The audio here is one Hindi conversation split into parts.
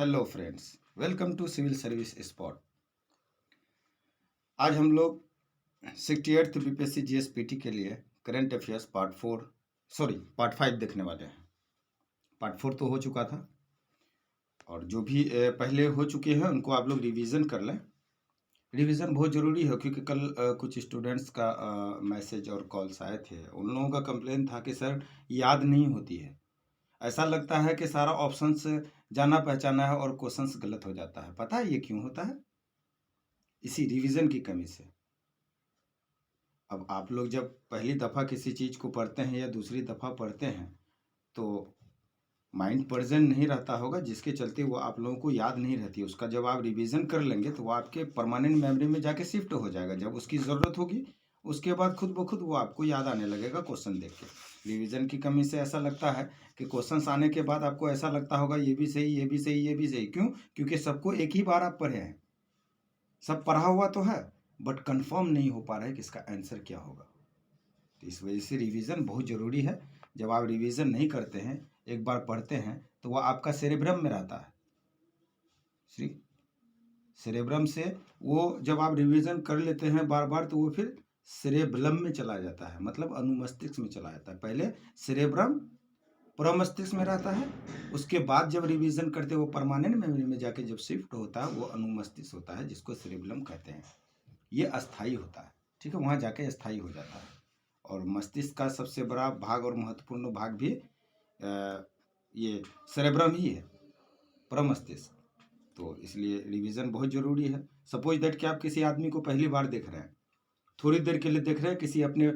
Hello friends, welcome to civil service spot. आज हम लोग 68th बीपीएससी जीएसपीटी के लिए करंट अफेयर्स पार्ट 5 देखने वाले हैं। पार्ट 4 तो हो चुका था और जो भी पहले हो चुके हैं उनको आप लोग रिवीजन कर लें। रिवीजन बहुत ज़रूरी है क्योंकि कल कुछ स्टूडेंट्स का मैसेज और कॉल्स आए थे। उन लोगों का कंप्लेन था कि सर याद नहीं होती है, ऐसा लगता है कि सारा ऑप्शंस जाना पहचाना है और क्वेश्चंस गलत हो जाता है। पता है ये क्यों होता है? इसी रिवीजन की कमी से। अब आप लोग जब पहली दफ़ा किसी चीज़ को पढ़ते हैं या दूसरी दफ़ा पढ़ते हैं तो माइंड प्रेजेंट नहीं रहता होगा, जिसके चलते वो आप लोगों को याद नहीं रहती। उसका जब आप रिवीजन कर लेंगे तो वो आपके परमानेंट मेमोरी में जाके शिफ्ट हो जाएगा। जब उसकी ज़रूरत होगी उसके बाद खुद ब खुद वो आपको याद आने लगेगा क्वेश्चन देख के। रिवीजन की कमी से ऐसा लगता है कि क्वेश्चंस आने के बाद आपको ऐसा लगता होगा ये भी सही, ये भी सही, ये भी सही। क्यों? क्योंकि सबको एक ही बार आप पढ़े हैं, सब पढ़ा हुआ तो है बट कंफर्म नहीं हो पा रहा है कि इसका आंसर क्या होगा। तो इस वजह से रिवीजन बहुत ज़रूरी है। जब आप रिवीजन नहीं करते हैं, एक बार पढ़ते हैं तो वह आपका सेरेब्रम में रहता है। सेरेब्रम से वो जब आप रिवीजन कर लेते हैं बार बार तो वो फिर सेरेब्रम में चला जाता है, मतलब अनुमस्तिष्क में चला जाता है। पहले सेरेब्रम प्रमस्तिष्क में रहता है, उसके बाद जब रिवीजन करते हैं वो परमानेंट मेमोरी में जाके जब शिफ्ट होता है वो अनुमस्तिष्क होता है, जिसको सेरेब्रम कहते हैं। ये अस्थाई होता है, ठीक है, वहाँ जाके अस्थाई हो जाता है। और मस्तिष्क का सबसे बड़ा भाग और महत्वपूर्ण भाग भी ये सेरेब्रम ही है, प्रमस्तिष्क। तो इसलिए रिवीजन बहुत ज़रूरी है। सपोज दैट कि आप किसी आदमी को पहली बार देख रहे हैं, थोड़ी देर के लिए देख रहे हैं किसी अपने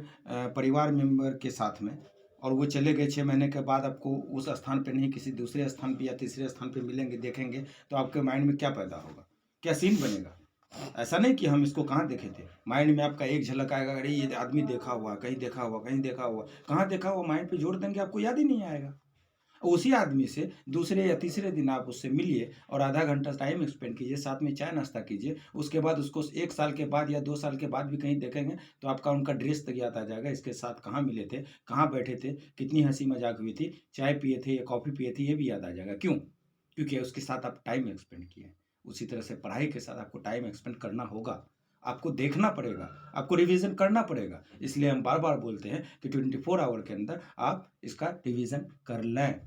परिवार मेंबर के साथ में, और वो चले गए 6 महीने के बाद आपको उस स्थान पे नहीं किसी दूसरे स्थान पे या तीसरे स्थान पे मिलेंगे, देखेंगे तो आपके माइंड में क्या पैदा होगा, क्या सीन बनेगा? ऐसा नहीं कि हम इसको कहाँ देखे थे, माइंड में आपका एक झलक आएगा, अरे ये आदमी देखा हुआ, कहीं देखा हुआ, कहीं देखा हुआ, कहाँ देखा हुआ, माइंड पे जोड़ देंगे, आपको याद ही नहीं आएगा। उसी आदमी से दूसरे या तीसरे दिन आप उससे मिलिए और आधा घंटा टाइम स्पेंड कीजिए, साथ में चाय नाश्ता कीजिए। उसके बाद उसको 1 साल के बाद या 2 साल के बाद भी कहीं देखेंगे तो आपका उनका ड्रेस तक याद आ जाएगा, इसके साथ कहाँ मिले थे, कहाँ बैठे थे, कितनी हंसी मजाक हुई थी, चाय पिए थे या कॉफ़ी पिए थे, ये भी याद आ जाएगा। क्यों? क्योंकि उसके साथ आप टाइम स्पेंड किए। उसी तरह से पढ़ाई के साथ आपको टाइम स्पेंड करना होगा, आपको देखना पड़ेगा, आपको रिवीजन करना पड़ेगा। इसलिए हम बार बार बोलते हैं कि 24 आवर के अंदर आप इसका रिवीजन कर लें।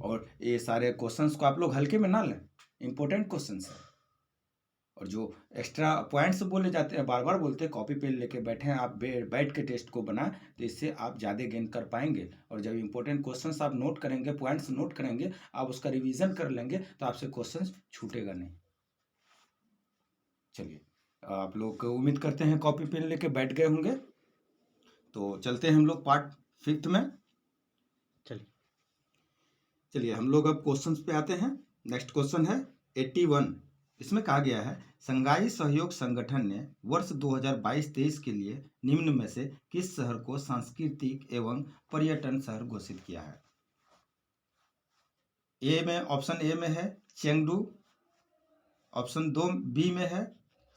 और ये सारे क्वेश्चंस को आप लोग हल्के में ना लें, इंपॉर्टेंट क्वेश्चंस हैं। और जो एक्स्ट्रा पॉइंट्स बोले जाते हैं, बार बार बोलते हैं, कॉपी पेन लेके बैठे हैं आप, बैठ के टेस्ट को बनाएं, तो इससे आप ज़्यादा गेन कर पाएंगे। और जब इंपॉर्टेंट क्वेश्चंस आप नोट करेंगे, पॉइंट्स नोट करेंगे, आप उसका रिवीजन कर लेंगे तो आपसे क्वेश्चंस छूटेगा नहीं। चलिए, आप लोग उम्मीद करते हैं कॉपी पेन लेके बैठ गए होंगे, तो चलते हैं हम लोग पार्ट 5 में। चलिए हम लोग अब क्वेश्चंस पे आते हैं। नेक्स्ट क्वेश्चन है 81। इसमें कहा गया है शंघाई सहयोग संगठन ने वर्ष 2022-23 के लिए निम्न में से किस शहर को सांस्कृतिक एवं पर्यटन शहर घोषित किया है? ऑप्शन ए में है चेंगडू, ऑप्शन 2 बी में है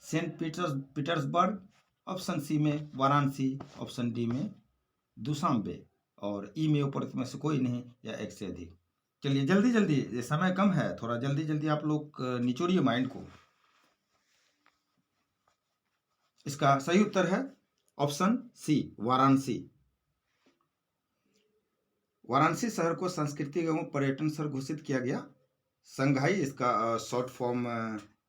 सेंट पीटर्सबर्ग, ऑप्शन सी में वाराणसी, ऑप्शन डी में दुशांबे, और ई में ऊपर में से कोई नहीं या एक से अधिक। चलिए जल्दी जल्दी, ये समय कम है, थोड़ा जल्दी जल्दी आप लोग निचोड़िए माइंड को। इसका सही उत्तर है ऑप्शन सी, वाराणसी। वाराणसी शहर को सांस्कृतिक एवं पर्यटन शहर घोषित किया गया। संघाई इसका शॉर्ट फॉर्म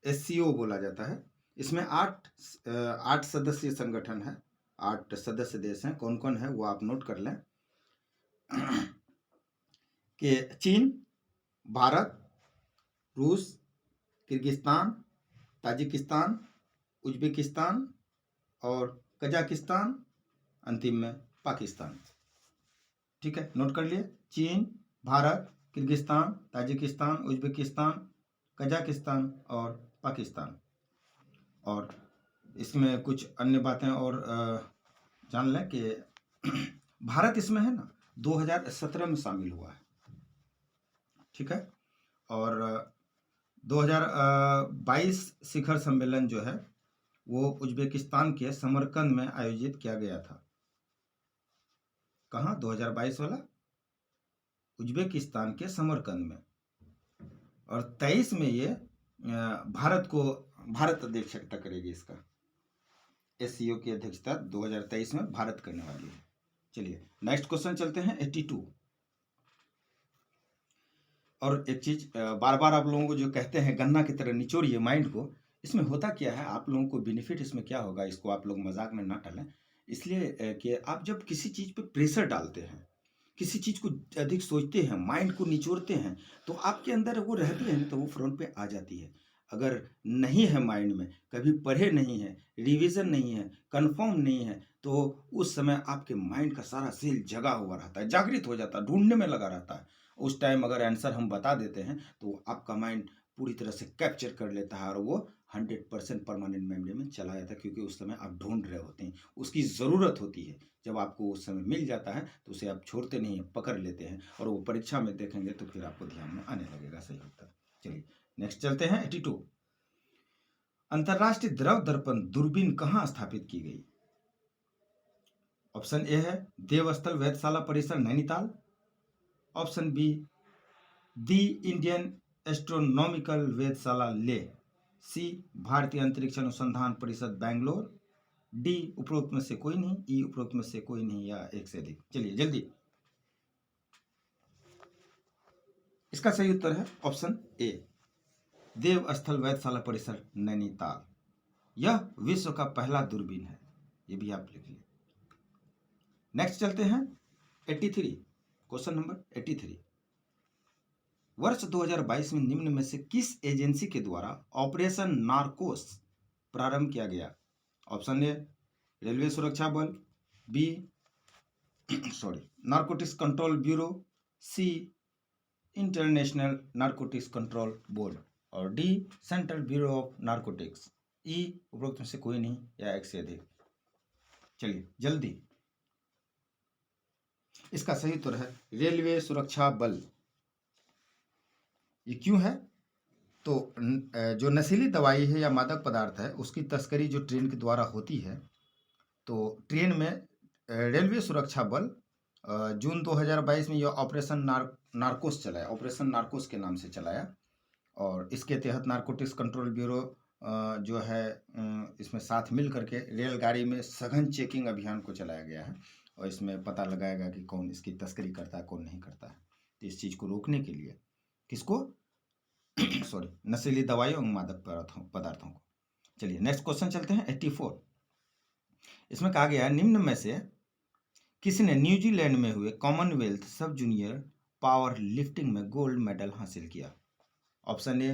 SCO बोला जाता है। इसमें 8 सदस्यीय संगठन है, 8 सदस्य देश हैं। कौन कौन है वो आप नोट कर लें कि चीन, भारत, रूस, किर्गिस्तान, ताजिकिस्तान, उज्बेकिस्तान और कजाकिस्तान, अंतिम में पाकिस्तान। ठीक है, नोट कर लिए। चीन, Bharat, Kyrgyzstan, Tajikistan, Uzbekistan, Kazakhstan और पाकिस्तान। और इसमें कुछ अन्य बातें और जान लें कि भारत इसमें है ना 2017 में शामिल हुआ है, ठीक है। और 2022 शिखर सम्मेलन जो है वो उज्बेकिस्तान के समरकंद में आयोजित किया गया था। कहाँ? 2022 वाला उज्बेकिस्तान के समरकंद में। और 23 में ये भारत अध्यक्षता करेगी। इसका एससीओ की अध्यक्षता 2023 में भारत करने वाली है। चलिए नेक्स्ट क्वेश्चन चलते हैं 82। और एक चीज बार बार आप लोगों को जो कहते हैं गन्ना की तरह निचोड़िए माइंड को, इसमें होता क्या है, आप लोगों को बेनिफिट इसमें क्या होगा, इसको आप लोग मजाक में ना टालें। इसलिए कि आप जब किसी चीज पे प्रेशर डालते हैं, किसी चीज को अधिक सोचते हैं, माइंड को निचोड़ते हैं, तो आपके अंदर वो रहती है ना, तो वो फ्रंट पे आ जाती है। अगर नहीं है माइंड में, कभी पढ़े नहीं है, रिवीजन नहीं है, कंफर्म नहीं है, तो उस समय आपके माइंड का सारा सेल जगा हुआ रहता है, जागृत हो जाता है, ढूंढने में लगा रहता है। उस टाइम अगर आंसर हम बता देते हैं तो आपका माइंड पूरी तरह से कैप्चर कर लेता है और वो 100% परमानेंट मेमोरी में चला जाता है, क्योंकि उस समय आप ढूंढ रहे होते हैं, उसकी ज़रूरत होती है। जब आपको उस समय मिल जाता है तो उसे आप छोड़ते नहीं हैं, पकड़ लेते हैं, और वो परीक्षा में देखेंगे तो फिर आपको ध्यान में आने लगेगा सही उत्तर। चलिए नेक्स्ट चलते हैं 82। अंतर्राष्ट्रीय द्रव दर्पण दूरबीन कहाँ स्थापित की गई? ऑप्शन ए है देवस्थल वेधशाला परिसर Nainital, option B the Indian astronomical वेधशाला ले, सी भारतीय अंतरिक्ष अनुसंधान परिषद बैंगलोर, डी उपरोक्त में से कोई नहीं, ई उपरोक्त में से कोई नहीं, या एक से अधिक। चलिए जल्दी, इसका सही उत्तर है ऑप्शन ए देव स्थल वेधशाला परिसर नैनीताल। यह विश्व का पहला दूरबीन है, ये भी आप लिख लीजिए। नेक्स्ट चलते हैं 83, क्वेश्चन नंबर 83। वर्ष 2022 में निम्न में से किस एजेंसी के द्वारा ऑपरेशन नार्कोस प्रारंभ किया गया? ऑप्शन ए रेलवे सुरक्षा बल, B narcotics control bureau, C international narcotics control board, और D central bureau of narcotics. E उपरोक्त में से कोई नहीं, या एक से अधिक। चलिए जल्दी, इसका सही उत्तर है रेलवे सुरक्षा बल। ये क्यों है? तो जो नशीली दवाई है या मादक पदार्थ है, उसकी तस्करी जो ट्रेन के द्वारा होती है, तो ट्रेन में रेलवे सुरक्षा बल जून 2022 में यह ऑपरेशन नार्कोस चलाया, ऑपरेशन नार्कोस के नाम से चलाया। और इसके तहत नार्कोटिक्स कंट्रोल ब्यूरो जो है इसमें साथ मिल करके रेलगाड़ी में सघन चेकिंग अभियान को चलाया गया है, और इसमें पता लगाएगा कि कौन इसकी तस्करी करता है, कौन नहीं करता है। तो इस चीज़ को रोकने के लिए किसको नशीली दवाइयों और मादक पदार्थों को। चलिए नेक्स्ट क्वेश्चन चलते हैं 84। इसमें कहा गया है निम्न में से किसने न्यूजीलैंड में हुए Commonwealth sub junior power lifting में गोल्ड मेडल हासिल किया? Option A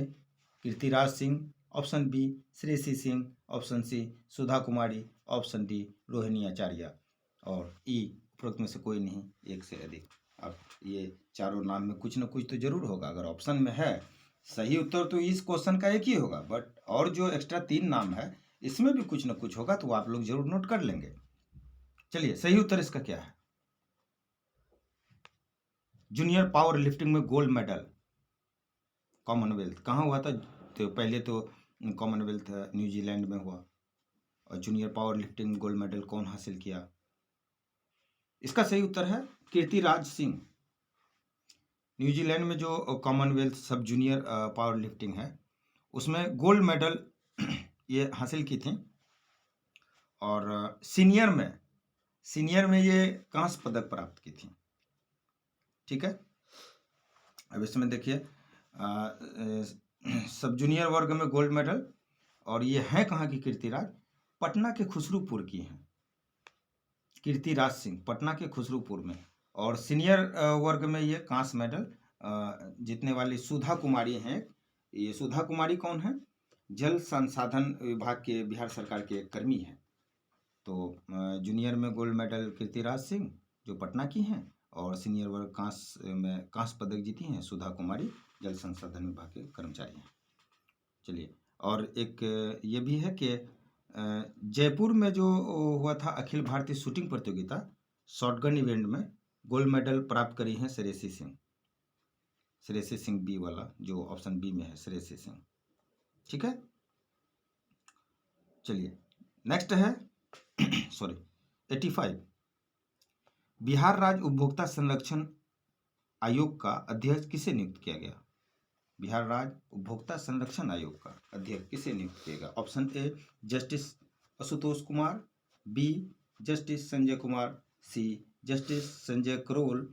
Kirtiraj Singh, option B Shreyasi Singh, option C Sudha Kumari, option D Rohini Acharya, और ई उपरोक्त में से कोई नहीं, एक से अधिक। अब ये चारों नाम में कुछ न कुछ तो जरूर होगा। अगर ऑप्शन में है सही उत्तर तो इस क्वेश्चन का एक ही होगा, बट और जो एक्स्ट्रा 3 नाम है इसमें भी कुछ न कुछ होगा, तो आप लोग जरूर नोट कर लेंगे। चलिए सही उत्तर इसका क्या है? जूनियर पावर लिफ्टिंग में गोल्ड मेडल कॉमनवेल्थ कहाँ हुआ था? तो पहले तो कॉमनवेल्थ न्यूजीलैंड में हुआ, और जूनियर पावर लिफ्टिंग में गोल्ड मेडल कौन हासिल किया? इसका सही उत्तर है कीर्तिराज सिंह। न्यूजीलैंड में जो Commonwealth sub junior power lifting है उसमें गोल्ड मेडल ये हासिल की थी, और सीनियर में ये कांस्य पदक प्राप्त की थी। ठीक है, अब इसमें देखिए सब जूनियर वर्ग में गोल्ड मेडल, और ये है कहाँ की? कीर्तिराज पटना के खुसरूपुर की हैं, कीर्तिराज सिंह पटना के खुसरूपुर में। और सीनियर वर्ग में ये कांस्य मेडल जीतने वाली सुधा कुमारी हैं। ये सुधा कुमारी कौन है? जल संसाधन विभाग के बिहार सरकार के एक कर्मी हैं। तो जूनियर में गोल्ड मेडल कीर्तिराज सिंह जो पटना की हैं, और सीनियर वर्ग कांस्य पदक जीती हैं सुधा कुमारी, जल संसाधन विभाग के कर्मचारी हैं। चलिए, और एक ये भी है कि जयपुर में जो हुआ था अखिल भारतीय शूटिंग प्रतियोगिता शॉटगन इवेंट में गोल्ड मेडल प्राप्त करी हैं श्रेयसी सिंह बी वाला, जो ऑप्शन बी में है श्रेयसी सिंह। ठीक है, चलिए नेक्स्ट है 85। बिहार राज्य उपभोक्ता संरक्षण आयोग का अध्यक्ष किसे नियुक्त किया गया? बिहार राज्य उपभोक्ता संरक्षण आयोग का अध्यक्ष किसे नियुक्त किएगा? Option A justice Ashutosh Kumar, B justice Sanjay Kumar, C justice Sanjay Karol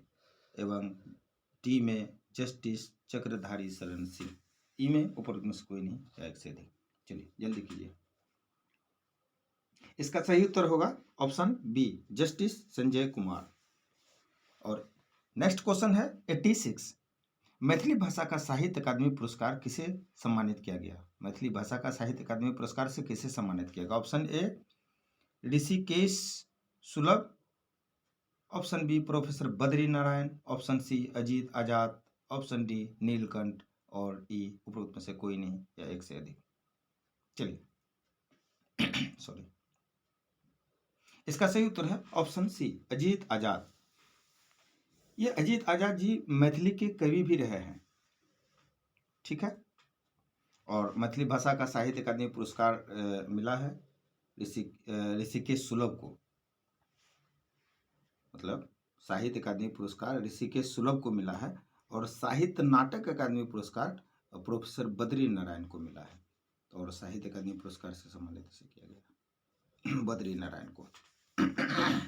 एवं डी में जस्टिस चक्रधारी शरण सिंह। ई में उपरोक्त में से कोई नहीं या एक से अधिक। चलिए जल्दी कीजिए। इसका सही उत्तर होगा option B justice Sanjay Kumar. और नेक्स्ट क्वेश्चन है 86। मैथिली भाषा का साहित्य अकादमी पुरस्कार किसे सम्मानित किया गया? मैथिली भाषा का साहित्य अकादमी पुरस्कार से किसे सम्मानित किया गया? Option A Rishikesh Sulabh, option B professor Badri Narayan, option C Ajit Azad, option D Neelkanth और ई उपरोक्त में से कोई नहीं या एक से अधिक। चलिए सॉरी, इसका सही उत्तर है ऑप्शन सी अजीत आजाद। ये अजीत आजाद जी मैथिली के कवि भी रहे हैं, ठीक है। और मैथिली भाषा का साहित्य अकादमी पुरस्कार मिला है ऋषिकेश सुलभ को, मतलब साहित्य अकादमी पुरस्कार ऋषिकेश सुलभ को मिला है। और साहित्य नाटक अकादमी पुरस्कार प्रोफेसर बद्री नारायण को मिला है। और साहित्य अकादमी पुरस्कार से सम्मानित इसे किया गया बद्री नारायण को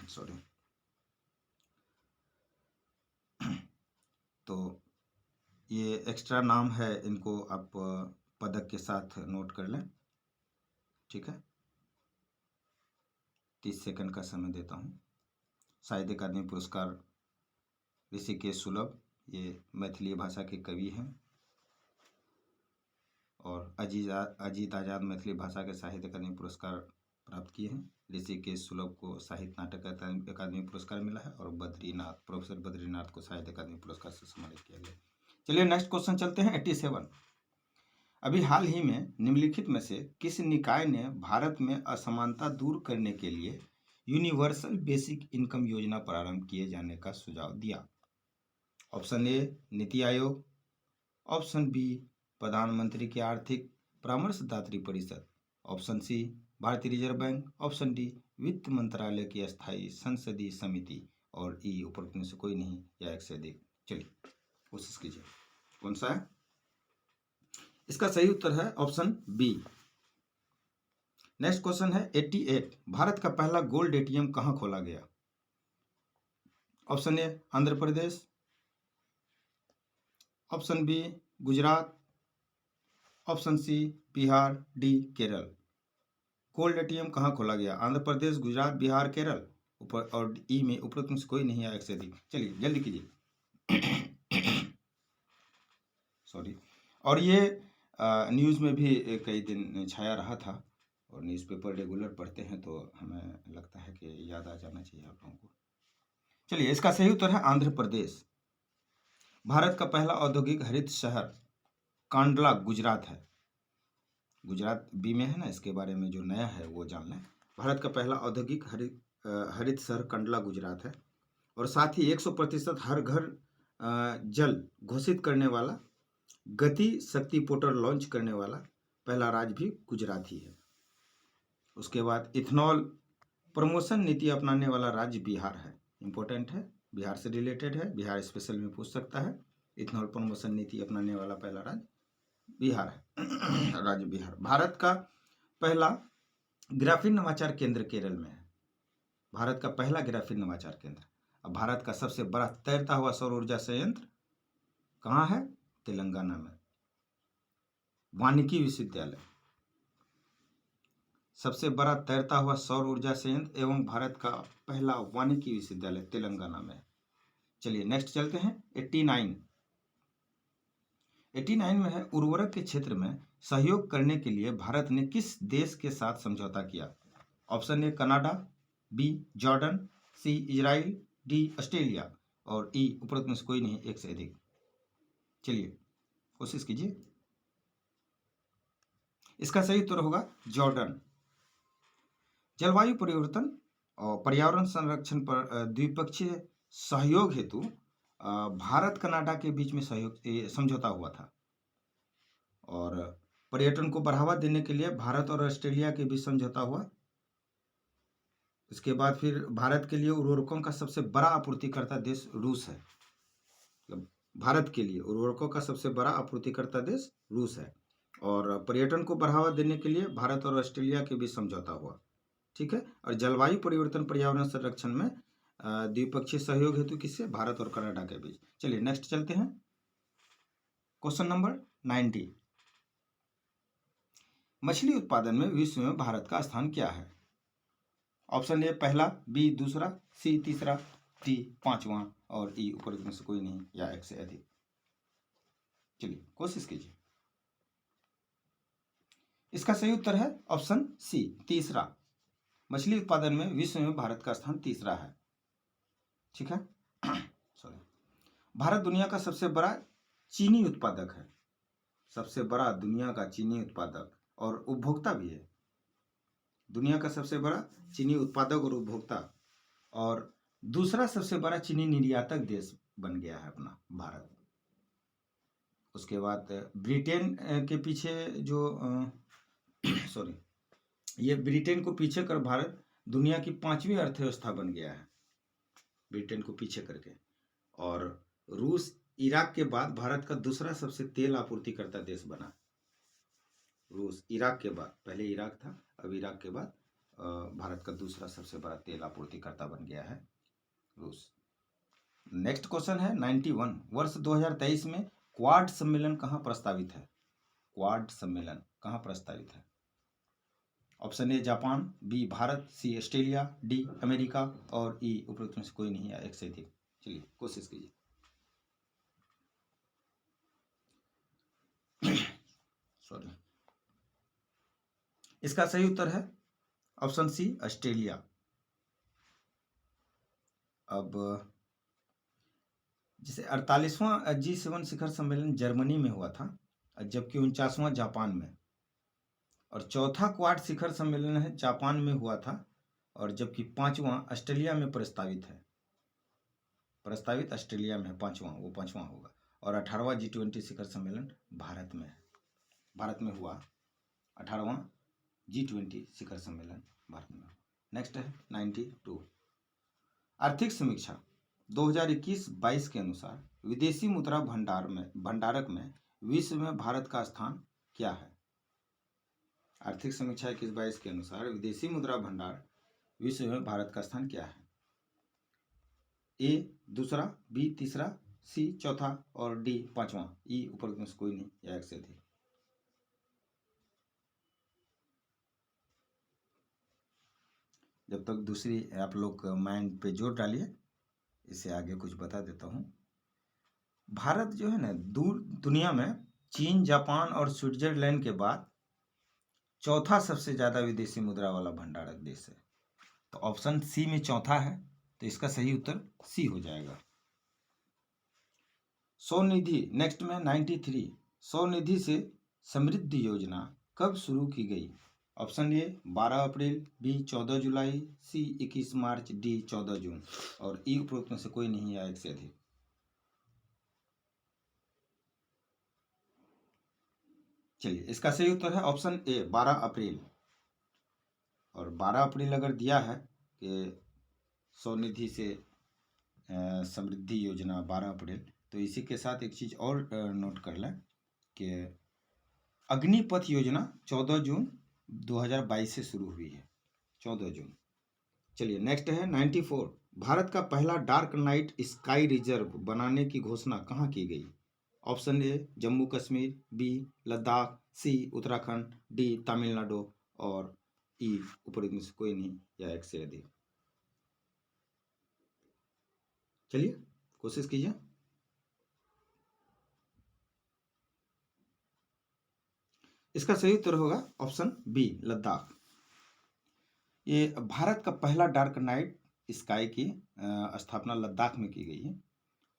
सॉरी। तो ये एक्स्ट्रा नाम है, इनको आप पदक के साथ नोट कर लें, ठीक है। 30 सेकंड का समय देता हूँ। साहित्य अकादमी पुरस्कार ऋषिकेश सुलभ, ये मैथिली भाषा के कवि हैं। और अजीत आजाद मैथिली भाषा के साहित्य अकादमी पुरस्कार प्राप्त किए हैं। ऋषिकेश सुलभ को साहित्य नाटक अकादमी पुरस्कार मिला है। और बद्रीनाथ, प्रोफेसर बद्रीनाथ को साहित्य अकादमी पुरस्कार से सम्मानित किया गया। चलिए नेक्स्ट क्वेश्चन चलते हैं 87। अभी हाल ही में निम्नलिखित में से किस निकाय ने भारत में असमानता दूर करने के लिए यूनिवर्सल बेसिक इनकम योजना प्रारंभ किए जाने का सुझाव दिया? ऑप्शन ए नीति आयोग, ऑप्शन बी प्रधानमंत्री की आर्थिक परामर्शदात्री परिषद, ऑप्शन सी भारतीय रिजर्व बैंक, ऑप्शन डी वित्त मंत्रालय की अस्थायी संसदीय समिति और ई उपरोक्त में से कोई नहीं या एक से अधिक। चलिए कोशिश कीजिए, कौन सा है? इसका सही उत्तर है ऑप्शन बी। नेक्स्ट क्वेश्चन है 88। भारत का पहला गोल्ड एटीएम कहां खोला गया? Option A Andhra Pradesh, option B Gujarat, option C Bihar, D Kerala. Gold ATM कहाँ खोला गया? आंध्र प्रदेश, गुजरात, बिहार, केरल। ऊपर और ई में उपरोक्त में से कोई नहीं है एक से अधिक। चलिए जल्दी कीजिए सॉरी। और ये न्यूज़ में भी कई दिन छाया रहा था। और न्यूज़पेपर रेगुलर पढ़ते हैं तो हमें लगता है कि याद आ जाना चाहिए आप लोगों को। चलिए इसका सही उत्तर है आंध्र प्रदेश। भारत का पहला औद्योगिक हरित शहर कांडला गुजरात है। गुजरात बी में है ना, इसके बारे में जो नया है वो जान लें। भारत का पहला औद्योगिक हरित शहर कंडला गुजरात है। और साथ ही 100% हर घर जल घोषित करने वाला, गति शक्ति पोर्टल लॉन्च करने वाला पहला राज्य भी गुजरात ही है। उसके बाद इथेनॉल प्रमोशन नीति अपनाने वाला राज्य बिहार है। इंपॉर्टेंट है, बिहार से रिलेटेड है, बिहार स्पेशल में पूछ सकता है। इथेनॉल प्रमोशन नीति अपनाने वाला पहला राज्य बिहार है राज्य बिहार। भारत का पहला ग्राफीन नवाचार केंद्र केरल में है। भारत का पहला ग्राफीन नवाचार केंद्र। अब भारत का सबसे बड़ा तैरता हुआ सौर ऊर्जा संयंत्र कहाँ है? तेलंगाना में, वानिकी विश्वविद्यालय। सबसे बड़ा तैरता हुआ सौर ऊर्जा संयंत्र एवं भारत का पहला वानिकी विश्वविद्यालय तेलंगाना में। चलिए नेक्स्ट चलते हैं 89। 89 में है उर्वरक के क्षेत्र में सहयोग करने के लिए भारत ने किस देश के साथ समझौता किया? Option A Canada, B Jordan, C Israel, D Australia और ई उपरोक्त में से कोई नहीं एक से अधिक। चलिए कोशिश कीजिए। इसका सही उत्तर होगा जॉर्डन। जलवायु परिवर्तन और पर्यावरण संरक्षण पर द्विपक्षीय सहयोग हेतु भारत कनाडा के बीच में सहयोग समझौता हुआ था। और पर्यटन को बढ़ावा देने के लिए भारत और ऑस्ट्रेलिया के बीच समझौता हुआ। इसके बाद फिर भारत के लिए उर्वरकों का सबसे बड़ा आपूर्तिकर्ता देश रूस है। मतलब भारत के लिए उर्वरकों का सबसे बड़ा आपूर्तिकर्ता देश रूस है। और पर्यटन को बढ़ावा देने के लिए भारत और ऑस्ट्रेलिया के बीच समझौता हुआ। ठीक है। और जलवायु परिवर्तन पर्यावरण संरक्षण में द्विपक्षीय सहयोग हेतु किससे? भारत और कनाडा के बीच। चलिए नेक्स्ट चलते हैं। Question number 90। मछली उत्पादन में विश्व में भारत का स्थान क्या है? ऑप्शन ए पहला, बी दूसरा, सी तीसरा, डी पांचवा और ई ऊपर में से कोई नहीं या एक से अधिक। चलिए कोशिश कीजिए। इसका सही उत्तर है ऑप्शन सी तीसरा। मछली उत्पादन में विश्व में भारत का स्थान तीसरा है। ठीक है। सॉरी। भारत दुनिया का सबसे बड़ा चीनी उत्पादक है। सबसे बड़ा दुनिया का चीनी उत्पादक और उपभोक्ता भी है। दुनिया का सबसे बड़ा चीनी उत्पादक और उपभोक्ता, और दूसरा सबसे बड़ा चीनी निर्यातक देश बन गया है अपना भारत। उसके बाद ब्रिटेन के पीछे जो सॉरी, ये ब्रिटेन को पीछे कर भारत दुनिया की 5वीं अर्थव्यवस्था बन गया है, ब्रिटेन को पीछे करके। और रूस इराक के बाद भारत का दूसरा सबसे तेल आपूर्तिकर्ता देश बना। रूस इराक के बाद, पहले इराक था, अब इराक के बाद भारत का दूसरा सबसे बड़ा तेल आपूर्तिकर्ता बन गया है रूस। नेक्स्ट क्वेश्चन है 91। वर्ष 2023 में क्वाड सम्मेलन कहाँ प्रस्तावित है? क्वाड सम्मेलन कहाँ प्रस्तावित है? Option A Japan, B Bharat, C Australia, D America और ई उपरोक्त में से कोई नहीं या एक से अधिक। चलिए कोशिश कीजिए। सॉरी। इसका सही उत्तर है ऑप्शन सी ऑस्ट्रेलिया। अब जैसे 48वां G7 शिखर सम्मेलन जर्मनी में हुआ था, जबकि 49वां जापान में, और चौथा क्वाड शिखर सम्मेलन है जापान में हुआ था, और जबकि 5वां ऑस्ट्रेलिया में प्रस्तावित है। प्रस्तावित ऑस्ट्रेलिया में है 5वां, वो 5वां होगा। और 18वां G20 शिखर सम्मेलन भारत में है, भारत में हुआ 18वां G20 शिखर सम्मेलन भारत में। नेक्स्ट है 92। आर्थिक समीक्षा 2021-22 के अनुसार विदेशी मुद्रा भंडारक में विश्व में भारत का स्थान क्या है? आर्थिक समीक्षा 21-22 के अनुसार विदेशी मुद्रा भंडार विश्व में भारत का स्थान क्या है? ए दूसरा, बी तीसरा, सी चौथा और डी पांचवा। ई ऊपर में से कोई नहीं या एक से अधिक। जब तक दूसरी आप लोग माइंड पे जोर डालिए, इससे आगे कुछ बता देता हूँ। भारत जो है ना, दुनिया में चीन, जापान और स्विट्जरलैंड के बाद चौथा सबसे ज्यादा विदेशी मुद्रा वाला भंडारक देश है। तो ऑप्शन सी में चौथा है, तो इसका सही उत्तर सी हो जाएगा। स्वनिधि नेक्स्ट में 93। स्वनिधि से समृद्धि योजना कब शुरू की गई? Option A 12 April, B 14 July, C 21 March, D 14 June और ई उपरोक्त में से कोई नहीं या एक से अधिक। चलिए इसका सही उत्तर है ऑप्शन ए 12 अप्रैल। और 12 अप्रैल अगर दिया है कि स्वनिधि से समृद्धि योजना 12 अप्रैल, तो इसी के साथ एक चीज़ और नोट कर लें कि अग्निपथ योजना 14 जून 2022 से शुरू हुई है, 14 जून। चलिए नेक्स्ट है 94। भारत का पहला डार्क नाइट स्काई रिजर्व बनाने की घोषणा कहाँ की गई? Option A Jammu Kashmir, B Ladakh, C Uttarakhand, D Tamil Nadu और ई ऊपर में से कोई नहीं या एक से अधिक। चलिए कोशिश कीजिए। इसका सही उत्तर होगा ऑप्शन बी लद्दाख। ये भारत का पहला डार्क नाइट स्काई की स्थापना लद्दाख में की गई है,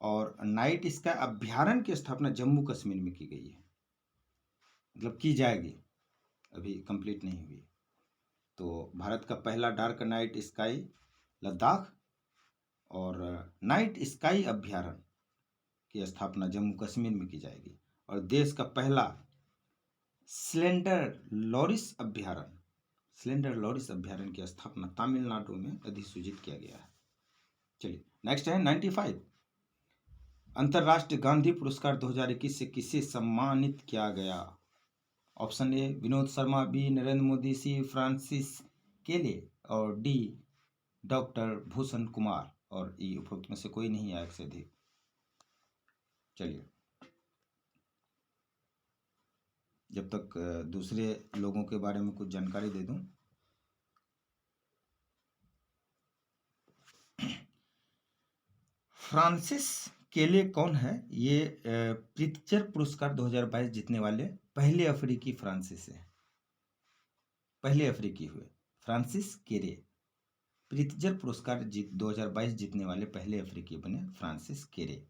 और नाइट स्काई अभ्यारण्य की स्थापना जम्मू कश्मीर में की गई है, मतलब की जाएगी, अभी कंप्लीट नहीं हुई। तो भारत का पहला डार्क नाइट स्काई लद्दाख और नाइट स्काई अभ्यारण्य की स्थापना जम्मू कश्मीर में की जाएगी। और देश का पहला स्लेंडर लॉरिस अभ्यारण्य की स्थापना तमिलनाडु में अधिसूचित किया गया है। चलिए नेक्स्ट है 95। अंतर्राष्ट्रीय गांधी पुरस्कार 2021 से किसे सम्मानित किया गया? Option A Vinod Sharma, B Narendra Modi, C Francis Kelly और डी डॉक्टर भूषण कुमार और ई उपरोक्त में से कोई नहीं या एक से अधिक। चलिए, जब तक दूसरे लोगों के बारे में कुछ जानकारी दे दूं। फ्रांसिस केले कौन है? ये प्रित्जर पुरस्कार 2022 जीतने वाले पहले अफ्रीकी फ्रांसिस है। पहले अफ्रीकी हुए फ्रांसिस केले। प्रित्जर पुरस्कार 2022 जीतने वाले पहले अफ्रीकी बने फ्रांसिस केले।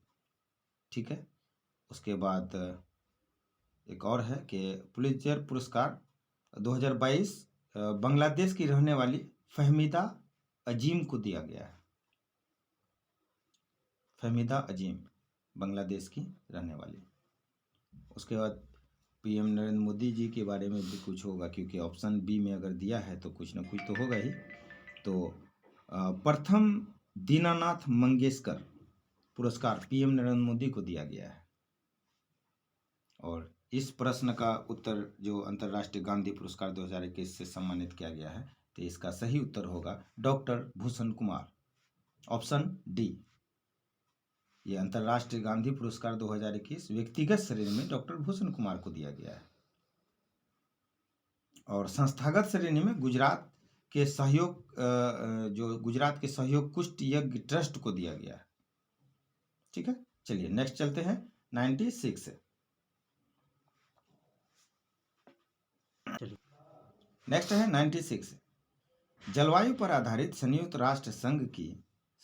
ठीक है। उसके बाद एक और है कि प्रित्जर पुरस्कार 2022 बांग्लादेश की रहने वाली फहमीदा अजीम को दिया गया है। फहमीदा अजीम बांग्लादेश की रहने वाली। उसके बाद पीएम नरेंद्र मोदी जी के बारे में भी कुछ होगा, क्योंकि ऑप्शन बी में अगर दिया है तो कुछ ना कुछ तो होगा ही। तो प्रथम दीनानाथ मंगेशकर पुरस्कार पीएम नरेंद्र मोदी को दिया गया है। और इस प्रश्न का उत्तर जो अंतर्राष्ट्रीय गांधी पुरस्कार 2021 से सम्मानित किया गया है, तो इसका सही उत्तर होगा doctor Bhushan Kumar, option D. ये अंतर्राष्ट्रीय गांधी पुरस्कार 2021 व्यक्तिगत श्रेणी में डॉक्टर भूषण कुमार को दिया गया है और संस्थागत श्रेणी में गुजरात के सहयोग कुष्ठ यज्ञ ट्रस्ट को दिया गया है। ठीक है, चलिए नेक्स्ट चलते हैं 96। नेक्स्ट है 96। जलवायु पर आधारित संयुक्त राष्ट्र संघ की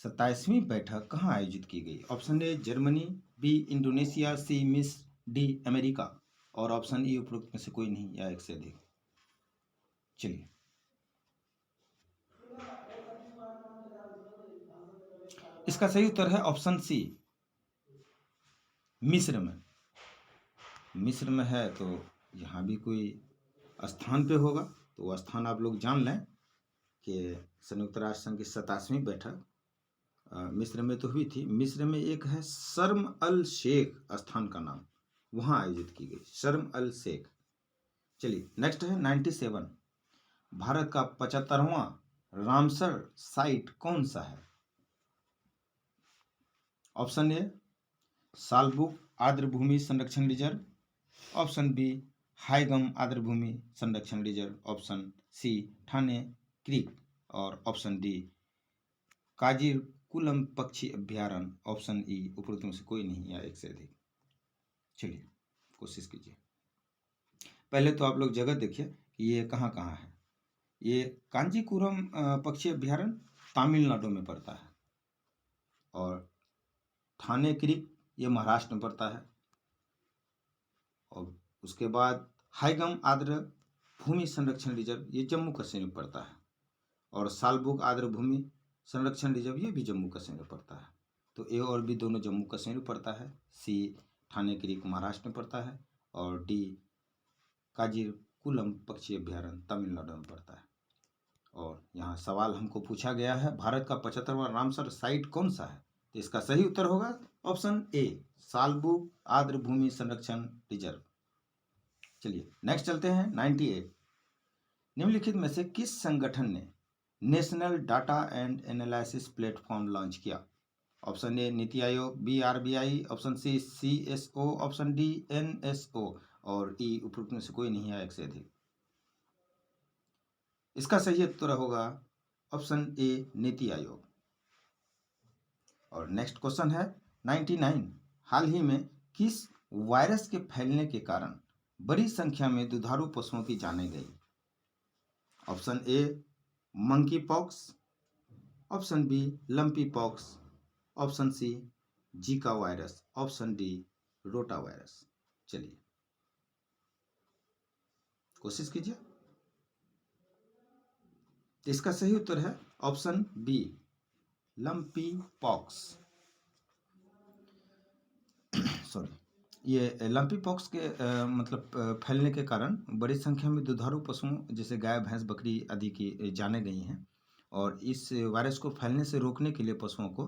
27वीं बैठक कहाँ आयोजित की गई? Option A Germany, B Indonesia, C मिस्र, डी अमेरिका और ऑप्शन ई उपरोक्त में से कोई नहीं या एक से अधिक। चलिए, इसका सही उत्तर है ऑप्शन सी मिस्र में। मिस्र में है तो यहाँ भी कोई स्थान पे होगा, तो वह स्थान आप लोग जान लें कि संयुक्त राष्ट्र संघ की 27वीं बैठक मिस्र में तो हुई थी। मिस्र में एक है शर्म अल शेख स्थान का नाम, वहाँ आयोजित की गई, शर्म अल शेख। चलिए नेक्स्ट है 97। भारत का 75वां रामसर साइट कौन सा है? ऑप्शन ए सालबुक आर्द्रभूमि संरक्षण रिजर्व, ऑप्शन बी हाईगम आर्द्रभूमि संरक्षण reserve, option C Thane creek और ऑप्शन डी काजीकुलम पक्षी अभ्यारण्य, ऑप्शन ई उपरोक्त में से कोई नहीं या एक से अधिक। चलिए कोशिश कीजिए। पहले तो आप लोग जगह देखिए कि ये कहाँ कहाँ है। ये कांजीकुरम पक्षी अभ्यारण्य तमिलनाडु में पड़ता है और ठाणे क्रीक ये महाराष्ट्र में पड़ता है। और उसके बाद हाईगम आर्द्र भूमि संरक्षण रिजर्व ये जम्मू कश्मीर में पड़ता है और सालबुक आर्द्र भूमि संरक्षण रिजर्व ये भी जम्मू कश्मीर में पड़ता है। तो ए और बी दोनों जम्मू कश्मीर में पड़ता है, सी ठाणे क्रीक महाराष्ट्र में पड़ता है और डी काजीकुलम पक्षी अभ्यारण्य तमिलनाडु में पड़ता है। और यहाँ सवाल हमको पूछा गया है भारत का 75वां रामसर साइट कौन सा है, तो इसका सही उत्तर होगा ऑप्शन ए सालबुक आर्द्र भूमि संरक्षण रिजर्व। चलिए नेक्स्ट चलते हैं 98। निम्नलिखित में से किस संगठन ने national data and analysis platform launch किया? Option A NITI Aayog, B RBI, option C CSO, option D NSO और ई उपरोक्त में से कोई नहीं है एक से अधिक। इसका सही उत्तर होगा ऑप्शन ए नीति आयोग। और नेक्स्ट क्वेश्चन है 99। हाल ही में किस वायरस के फैलने के कारण बड़ी संख्या में दुधारू पशुओं की जानें गई? Option A monkey pox, option B lumpy pox, option C Zika virus, option D rota virus. चलिए कोशिश कीजिए। इसका सही उत्तर है option B lumpy pox. Sorry, ये लंपी पॉक्स के फैलने के कारण बड़ी संख्या में दुधारू पशुओं जैसे गाय, भैंस, बकरी आदि की जानें गई हैं और इस वायरस को फैलने से रोकने के लिए पशुओं को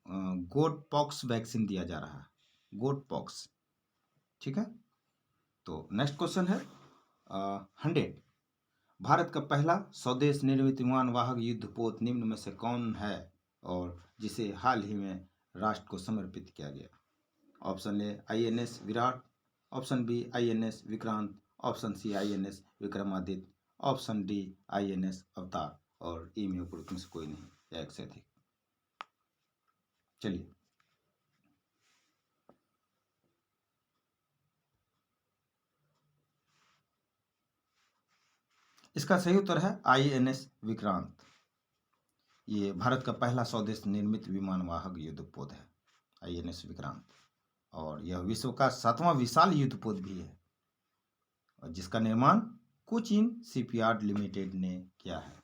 गोट पॉक्स वैक्सीन दिया जा रहा है, गोट पॉक्स। ठीक है, तो नेक्स्ट क्वेश्चन है 100। भारत का पहला स्वदेश निर्मित विमान वाहक युद्धपोत निम्न में से कौन है और जिसे हाल ही में राष्ट्र को समर्पित किया गया? Option A INS Viraat, option B INS Vikrant, option C INS Vikramaditya, option D INS Avatar, और ई में उपरोक्त में से कोई नहीं या एक से अधिक। चलिए, इसका सही उत्तर है INS विक्रांत। ये भारत का पहला स्वदेश निर्मित विमान वाहक युद्धपोत है, INS विक्रांत, और यह विश्व का 7वां विशाल युद्धपोत भी है, और जिसका निर्माण कोचीन शिपयार्ड लिमिटेड ने किया है।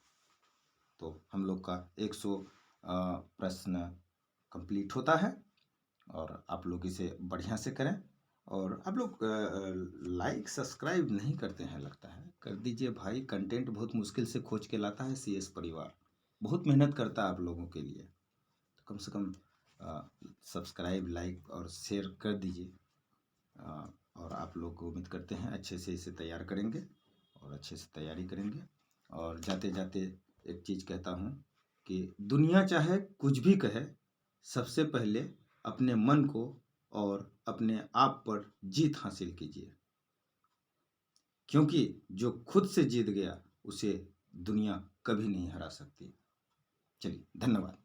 तो हम लोग का 100 प्रश्न कंप्लीट होता है, और आप लोग इसे बढ़िया से करें। और आप लोग लाइक सब्सक्राइब नहीं करते हैं, लगता है कर दीजिए भाई। कंटेंट बहुत मुश्किल से खोज के लाता है CS परिवार, बहुत मेहनत करता है आप लोगों के लिए, तो कम से कम सब्सक्राइब, लाइक और शेयर कर दीजिए। और आप लोग को उम्मीद करते हैं अच्छे से इसे तैयार करेंगे और अच्छे से तैयारी करेंगे। और जाते जाते एक चीज़ कहता हूँ कि दुनिया चाहे कुछ भी कहे, सबसे पहले अपने मन को और अपने आप पर जीत हासिल कीजिए, क्योंकि जो खुद से जीत गया उसे दुनिया कभी नहीं हरा सकती। चलिए, धन्यवाद।